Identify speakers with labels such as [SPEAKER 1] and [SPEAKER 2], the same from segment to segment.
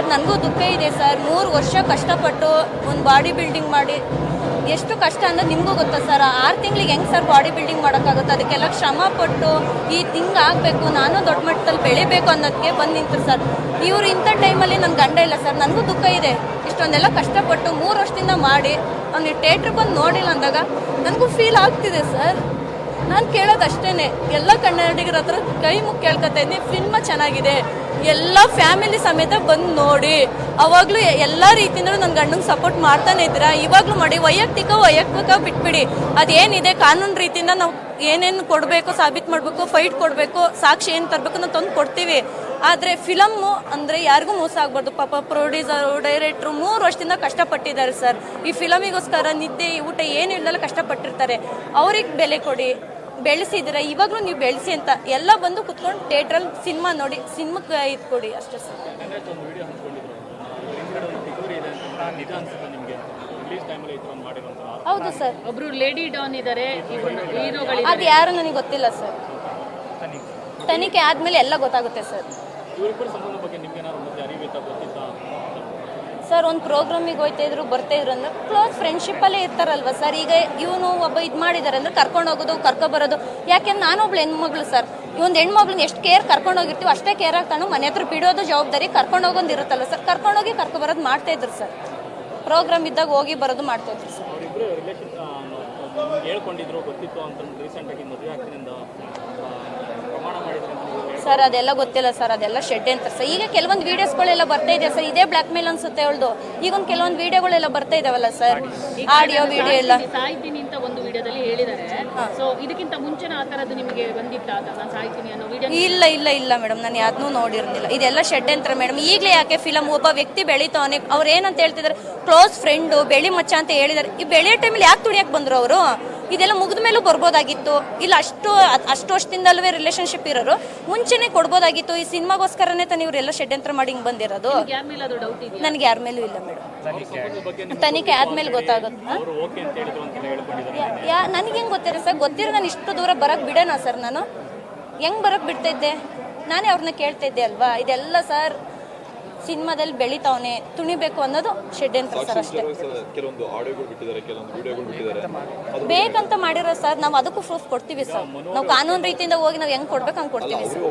[SPEAKER 1] Sir, ನನಗೂ ದುಃಖ ಇದೆ ಸರ್. 3 ವರ್ಷ ಕಷ್ಟಪಟ್ಟು ಒಂದು ಬಾಡಿ ಬಿಲ್ಡಿಂಗ್ ಮಾಡಿ, ಎಷ್ಟು ಕಷ್ಟ ಅನ್ನೋದು ನಿಮಗೂ ಗೊತ್ತಾ ಸರ್. 6 ತಿಂಗಳಿಗೆ ಹೆಂಗೆ ಸರ್ ಬಾಡಿ ಬಿಲ್ಡಿಂಗ್ ಮಾಡೋಕ್ಕಾಗುತ್ತೆ? ಅದಕ್ಕೆಲ್ಲ ಶ್ರಮ ಪಟ್ಟು ಹಿಂಗಾಗಬೇಕು, ನಾನು ದೊಡ್ಡ ಮಟ್ಟದಲ್ಲಿ ಬೆಳಿಬೇಕು ಅನ್ನೋದಕ್ಕೆ ಬಂದು ನಿಂತರು ಸರ್. ಇವರು ಇಂಥ ಟೈಮಲ್ಲಿ ನನ್ನ ಗಂಡ ಇಲ್ಲ ಸರ್. ನನಗೂ ದುಃಖ ಇದೆ. ಇಷ್ಟೊಂದೆಲ್ಲ ಕಷ್ಟಪಟ್ಟು 3 ವರ್ಷದಿಂದ ಮಾಡಿ ಅವ್ನು ಥಿಯೇಟ್ರಿಗೆ ಬಂದು ನೋಡಿಲ್ಲ ಅಂದಾಗ ನನಗೂ ಫೀಲ್ ಆಗ್ತಿದೆ ಸರ್. ನಾನು ಕೇಳೋದು ಅಷ್ಟೇ, ಎಲ್ಲ ಕನ್ನಡಿಗರ ಹತ್ರ ಕೈ ಮುಗಿ ಕೇಳ್ಕೊತಾ ಇದ್ದೀನಿ, ಫಿಲ್ಮ ಚೆನ್ನಾಗಿದೆ, ಎಲ್ಲ ಫ್ಯಾಮಿಲಿ ಸಮೇತ ಬಂದು ನೋಡಿ. ಅವಾಗಲೂ ಎಲ್ಲ ರೀತಿಯಿಂದಲೂ ನನ್ನ ಗಂಡಂಗೆ ಸಪೋರ್ಟ್ ಮಾಡ್ತಾನೆ ಇದ್ದೀರಾ, ಇವಾಗಲೂ ಮಾಡಿ. ವೈಯಕ್ತಿಕ ಬಿಟ್ಬಿಡಿ. ಅದೇನಿದೆ ಕಾನೂನು ರೀತಿಯಿಂದ ನಾವು ಏನೇನು ಕೊಡಬೇಕು, ಸಾಬೀತು ಮಾಡಬೇಕು, ಫೈಟ್ ಕೊಡಬೇಕು, ಸಾಕ್ಷಿ ಏನು ತರಬೇಕು ನಾವು ತಂದು ಕೊಡ್ತೀವಿ. ಆದರೆ ಫಿಲಮ್ಮು ಅಂದರೆ ಯಾರಿಗೂ ಮೋಸ ಆಗಬಾರ್ದು. ಪಾಪ ಪ್ರೊಡ್ಯೂಸರು, ಡೈರೆಕ್ಟ್ರು 3 ವರ್ಷದಿಂದ ಕಷ್ಟಪಟ್ಟಿದ್ದಾರೆ ಸರ್. ಈ ಫಿಲಮಿಗೋಸ್ಕರ ನಿದ್ದೆ ಊಟ ಏನು ಇಲ್ದಲ್ಲ ಕಷ್ಟಪಟ್ಟಿರ್ತಾರೆ. ಅವ್ರಿಗೆ ಬೆಲೆ ಕೊಡಿ. ಬೆಳೆಸಿದ್ದೀರ, ಇವಾಗಲೂ ನೀವು ಬೆಳೆಸಿ ಅಂತ ಎಲ್ಲ ಬಂದು ಕುತ್ಕೊಂಡು ಥಿಯೇಟ್ರಲ್ಲಿ ಸಿನಿಮಾ ನೋಡಿ, ಸಿನಿಮಾಕ್ಕೆ ಇದು ಕೊಡಿ ಅಷ್ಟೇ ಸರ್. ಹೌದು ಸರ್,
[SPEAKER 2] ಒಬ್ರು ಲೇಡಿ ಡಾನ್ ಇದ್ದಾರೆ,
[SPEAKER 1] ಅದು ಯಾರು ನನಗೆ ಗೊತ್ತಿಲ್ಲ ಸರ್. ತನಿಖೆ ಆದಮೇಲೆ ಎಲ್ಲ ಗೊತ್ತಾಗುತ್ತೆ ಸರ್. ಸರ್, ಒಂದು ಪ್ರೋಗ್ರಾಮಿಗೆ ಹೋಗ್ತಾ ಇದ್ರು, ಬರ್ತಾ ಇದ್ರು ಅಂದ್ರೆ ಕ್ಲೋಸ್ ಫ್ರೆಂಡ್ಶಿಪ್ಪಲ್ಲೇ ಇರ್ತಾರಲ್ವ ಸರ್. ಈಗ ಇವನು ಒಬ್ಬ ಇದು ಮಾಡಿದ್ದಾರೆ ಅಂದರೆ ಕರ್ಕೊಂಡು ಹೋಗೋದು, ಕರ್ಕೊಬರೋದು. ಯಾಕೆಂದ್ರೆ ನಾನೊಬ್ಳು ಹೆಣ್ಮಗಳು ಸರ್. ಈ ಒಂದು ಹೆಣ್ಮಗ್ಳನ್ನ ಎಷ್ಟು ಕೇರ್ ಕರ್ಕೊಂಡು ಹೋಗಿರ್ತೀವಿ ಅಷ್ಟೇ ಕೇರ್ ಆಗ್ತಾನು. ಮನೆ ಹತ್ರ ಬಿಡೋದು ಜವಾಬ್ದಾರಿ, ಕರ್ಕೊಂಡು ಹೋಗೋದು ಇರುತ್ತಲ್ಲ ಸರ್. ಕರ್ಕೊಂಡೋಗಿ ಕರ್ಕೊಬರೋದು ಮಾಡ್ತಾಯಿದ್ರು ಸರ್. ಪ್ರೋಗ್ರಾಮ್ ಇದ್ದಾಗ ಹೋಗಿ ಬರೋದು ಮಾಡ್ತಾಯಿದ್ರು ಸರ್. ಸರ್ ಅದೆಲ್ಲ ಗೊತ್ತಿಲ್ಲ ಸರ್, ಅದೆಲ್ಲ ಶೆಡ್ ಅಂತ ಸರ್. ಈಗ ಕೆಲವೊಂದು ವೀಡಿಯೋಸ್ಗಳೆಲ್ಲ ಬರ್ತಾ ಇದೆ ಸರ್. ಇದೇ ಬ್ಲ್ಯಾಕ್ ಮೇಲ್ ಅನ್ಸುತ್ತೆ ಅವಳದು. ಈಗ ಒಂದು ಕೆಲವೊಂದು ವೀಡಿಯೋಗಳೆಲ್ಲ ಬರ್ತಾ ಇದಾವಲ್ಲ ಸರ್, ಆಡಿಯೋ ವಿಡಿಯೋ ಎಲ್ಲ.
[SPEAKER 2] ಸಾಯ್ತೀನಿ ಅಂತ ಒಂದು ವಿಡಿಯೋದಲ್ಲಿ ಹೇಳಿದ್ದಾರೆ. ಸೊ ಇದಕ್ಕಿಂತ ಮುಂಚೆನ ಆ ಥರದ್ದು ನಿಮಗೆ ಬಂದಿತ್ತಾ ನಾನು ಸಾಯ್ತೀನಿ ಅನ್ನೋ ವಿಡಿಯೋ?
[SPEAKER 1] ಇಲ್ಲ ಮೇಡಮ್, ನಾನು ಯಾವ್ದನ್ನೂ ನೋಡಿರ್ಲಿಲ್ಲ. ಇದೆಲ್ಲ ಶೆಡ್ ಅಂತ ಮೇಡಮ್. ಈಗಲೇ ಯಾಕೆ ಫಿಲಮ್ ಒಬ್ಬ ವ್ಯಕ್ತಿ ಬೆಳಿತಾವನೆ, ಅವ್ರು ಏನಂತ ಹೇಳ್ತಿದ್ದಾರೆ, ಕ್ಲೋಸ್ ಫ್ರೆಂಡು, ಬೆಳಿ ಮಚ್ಚ ಅಂತ ಹೇಳಿದ್ದಾರೆ. ಈ ಬೆಳೆಯೋ ಟೈಮಲ್ಲಿ ಯಾಕೆ ತುಳಿಯಕ್ಕೆ ಬಂದರು ಅವರು? ಇದೆಲ್ಲ ಮುಗಿದ ಮೇಲೂ ಬರ್ಬೋದಾಗಿತ್ತು. ಇಲ್ಲ ಅಷ್ಟು ವರ್ಷದಿಂದಲ್ವೇ ರಿಲೇಷನ್ಶಿಪ್ ಇರೋರು ಮುಂಚೆನೇ ಕೊಡ್ಬೋದಾಗಿತ್ತು. ಈ ಸಿನಿಮಾಗೋಸ್ಕರನೇ ತಾನೇ ಇವರೆಲ್ಲ ಷಡ್ಯಂತ್ರ ಮಾಡಿ ಹಿಂಗೆ ಬಂದಿರೋದು. ನನಗೆ ಯಾರ ಮೇಲೂ ಇಲ್ಲ ಮೇಡಮ್. ತನಿಖೆ ಆದ್ಮೇಲೆ ಗೊತ್ತಾಗುತ್ತೆ. ನನಗೆ ಹೆಂಗೆ ಗೊತ್ತಿರ ಸರ್? ಗೊತ್ತಿರೋ ನಾನು ಇಷ್ಟು ದೂರ ಬರೋಕ್ಕೆ ಬಿಡೋಣ ಸರ್? ನಾನು ಹೆಂಗೆ ಬರೋಕ್ಕೆ ಬಿಡ್ತಾ ಇದ್ದೆ? ನಾನೇ ಅವ್ರನ್ನ ಕೇಳ್ತಾ ಇದ್ದೆ ಅಲ್ವಾ. ಇದೆಲ್ಲ ಸರ್ ಸಿನಿಮಾದಲ್ಲಿ ಬೆಳಿತಾವನೆ, ತುಣಿಬೇಕು ಅನ್ನೋದು ಷಡ್ಯಂತ್ರ ಸರ್ ಅಷ್ಟೇ. ಬೇಕಂತ ಮಾಡಿರೋ ಸರ್. ನಾವು ಅದಕ್ಕೂ ಪ್ರೂಫ್ ಕೊಡ್ತೀವಿ ಸರ್. ನಾವು ಕಾನೂನು ರೀತಿಯಿಂದ ಹೋಗಿ ನಾವು ಹೆಂಗೆ ಕೊಡ್ಬೇಕು ಹಂಗೆ ಕೊಡ್ತೀವಿ ಸರ್.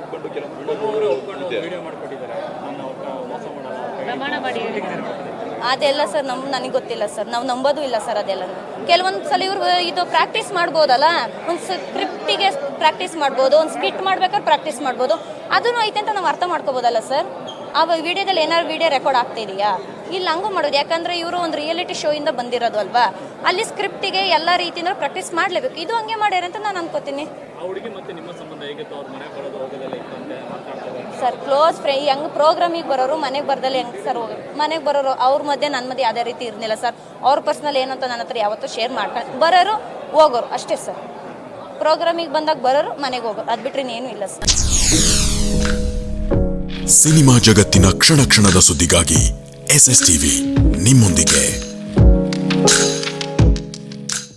[SPEAKER 1] ಅದೆಲ್ಲ ಸರ್ ನನಗೆ ಗೊತ್ತಿಲ್ಲ ಸರ್. ನಾವು ನಂಬೋದು ಇಲ್ಲ ಸರ್ ಅದೆಲ್ಲ. ಕೆಲವೊಂದು ಸಲ ಇವರು ಇದು ಪ್ರಾಕ್ಟೀಸ್ ಮಾಡ್ಬೋದಲ್ಲ, ಒಂದು ಸ್ಕ್ರಿಪ್ಟಿಗೆ ಪ್ರಾಕ್ಟೀಸ್ ಮಾಡ್ಬೋದು, ಒಂದು ಸ್ಕಿಟ್ ಮಾಡ್ಬೇಕಾದ್ರೆ ಪ್ರಾಕ್ಟೀಸ್ ಮಾಡ್ಬೋದು. ಅದನ್ನು ಐತೆ ಅಂತ ನಾವು ಅರ್ಥ ಮಾಡ್ಕೋಬೋದಲ್ಲ ಸರ್. ಆ ವಿಡಿಯೋದಲ್ಲಿ ಏನಾದ್ರು ವಿಡಿಯೋ ರೆಕಾರ್ಡ್ ಆಗ್ತಾ ಇದೆಯಾ? ಇಲ್ಲ, ಹಂಗೂ ಮಾಡೋದು. ಯಾಕಂದರೆ ಇವರು ಒಂದು ರಿಯಾಲಿಟಿ ಶೋ ಇಂದ ಬಂದಿರೋದು ಅಲ್ವಾ. ಅಲ್ಲಿ ಸ್ಕ್ರಿಪ್ಟಿಗೆ ಎಲ್ಲ ರೀತಿಯಿಂದ ಪ್ರಾಕ್ಟೀಸ್ ಮಾಡಲೇಬೇಕು. ಇದು ಹಂಗೆ ಮಾಡ್ಯಾರ ಅಂತ ನಾನು ಅನ್ಕೋತೀನಿ ಸರ್. ಕ್ಲೋಸ್ ಫ್ರೆಂಡ್ ಹೆಂಗೆ ಪ್ರೋಗ್ರಾಮಿಗೆ ಬರೋರು ಮನೆಗೆ ಬರ್ದಲ್ಲಿ ಹೆಂಗೆ ಸರ್ ಹೋಗೋದು? ಮನೆಗೆ ಬರೋರು ಅವ್ರ ಮಧ್ಯೆ ನನ್ನ ಮಧ್ಯೆ ಯಾವುದೇ ರೀತಿ ಇರಲಿಲ್ಲ ಸರ್. ಅವ್ರ ಪರ್ಸ್ನಲ್ ಏನಂತ ನನ್ನ ಹತ್ರ ಯಾವತ್ತೂ ಶೇರ್ ಮಾಡ್ಕೊಂಡು ಬರೋರು ಹೋಗೋರು ಅಷ್ಟೇ ಸರ್. ಪ್ರೋಗ್ರಾಮಿಗೆ ಬಂದಾಗ ಬರೋರು ಮನೆಗೆ ಹೋಗೋರು, ಅದು ಬಿಟ್ಟರೆ ಇನ್ನೇನು ಇಲ್ಲ ಸರ್.
[SPEAKER 3] ಸಿನಿಮಾ ಜಗತ್ತಿನ ಕ್ಷಣ ಕ್ಷಣದ ಸುದ್ದಿಗಾಗಿ SS ಟಿವಿ ನಿಮ್ಮೊಂದಿಗೆ.